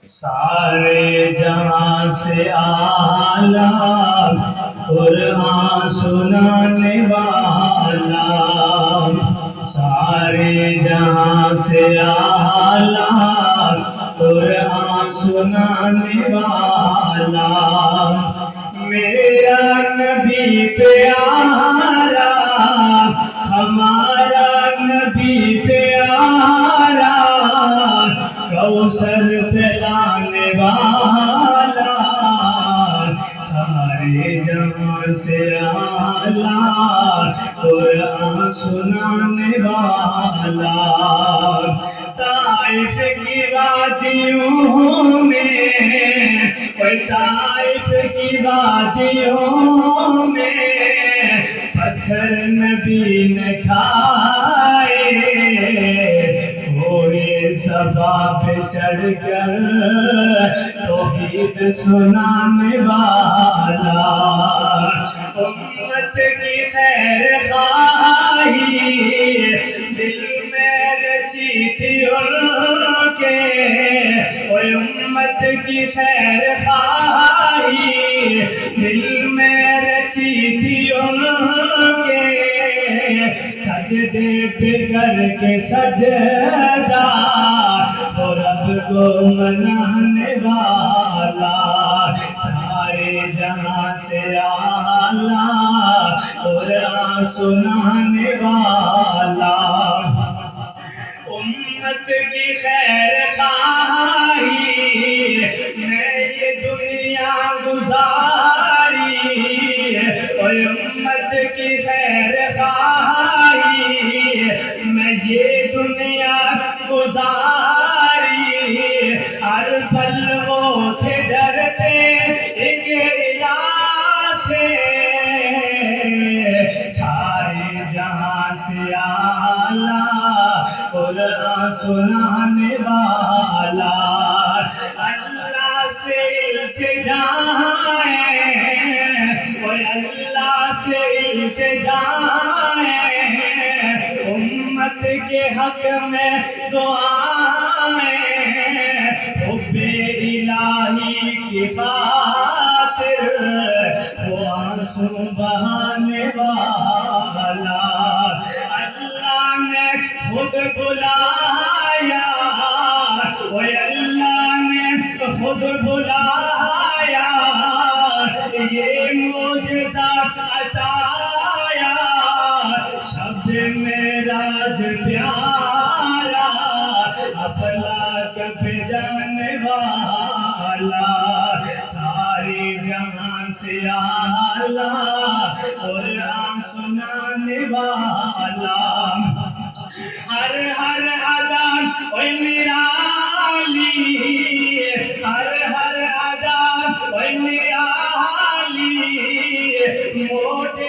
سارے جہاں سے آلہ قرآن سنانے والا، سارے جہاں سے آلہ قرآن سنانے والا، میرا نبی پیارا، ہمارا نبی پیارا، کوثر پلانے والا، سارے جہاں سے آلہ قرآن سنانے والا، طائف کی وادیوں میں، طائف کی وادیوں میں پتھر نبی نے کھائے، کوئی صفا پہ چڑھ کر توحید سنانے والا، امت کی خیر خواہی دل میں رچی تھی ان کے، امت کی خیر خواہی دل میں رچی تھی ان کے، سجدے پہ کر کے سجدہ وہ رب کو منانے والا، سارے جہاں سے آلہ قرآن سنانے والا، امت کی خیر خواہی میں یہ دنیا گزاری، اور امت کی خیر خواہی میں یہ دنیا گزاری، ہر پل وہ تھے ڈرتے ایک الہ سے، سارے جہاں سے آلہ قرآن سنانے والا، اللہ سے التجا ہے، اور اللہ سے التجا ہے، امت کے حق میں دعائیں، حب الہی کی خاطر وہ آنسو بہانے والا، اللہ نے خود بلایا، وہ اللہ نے خود بلایا، یہ معجزہ عطایا، شب معراج پیارا، افلاک پہ جانے والا، ساری جہاں سے آلہ قرآن سنانے والا،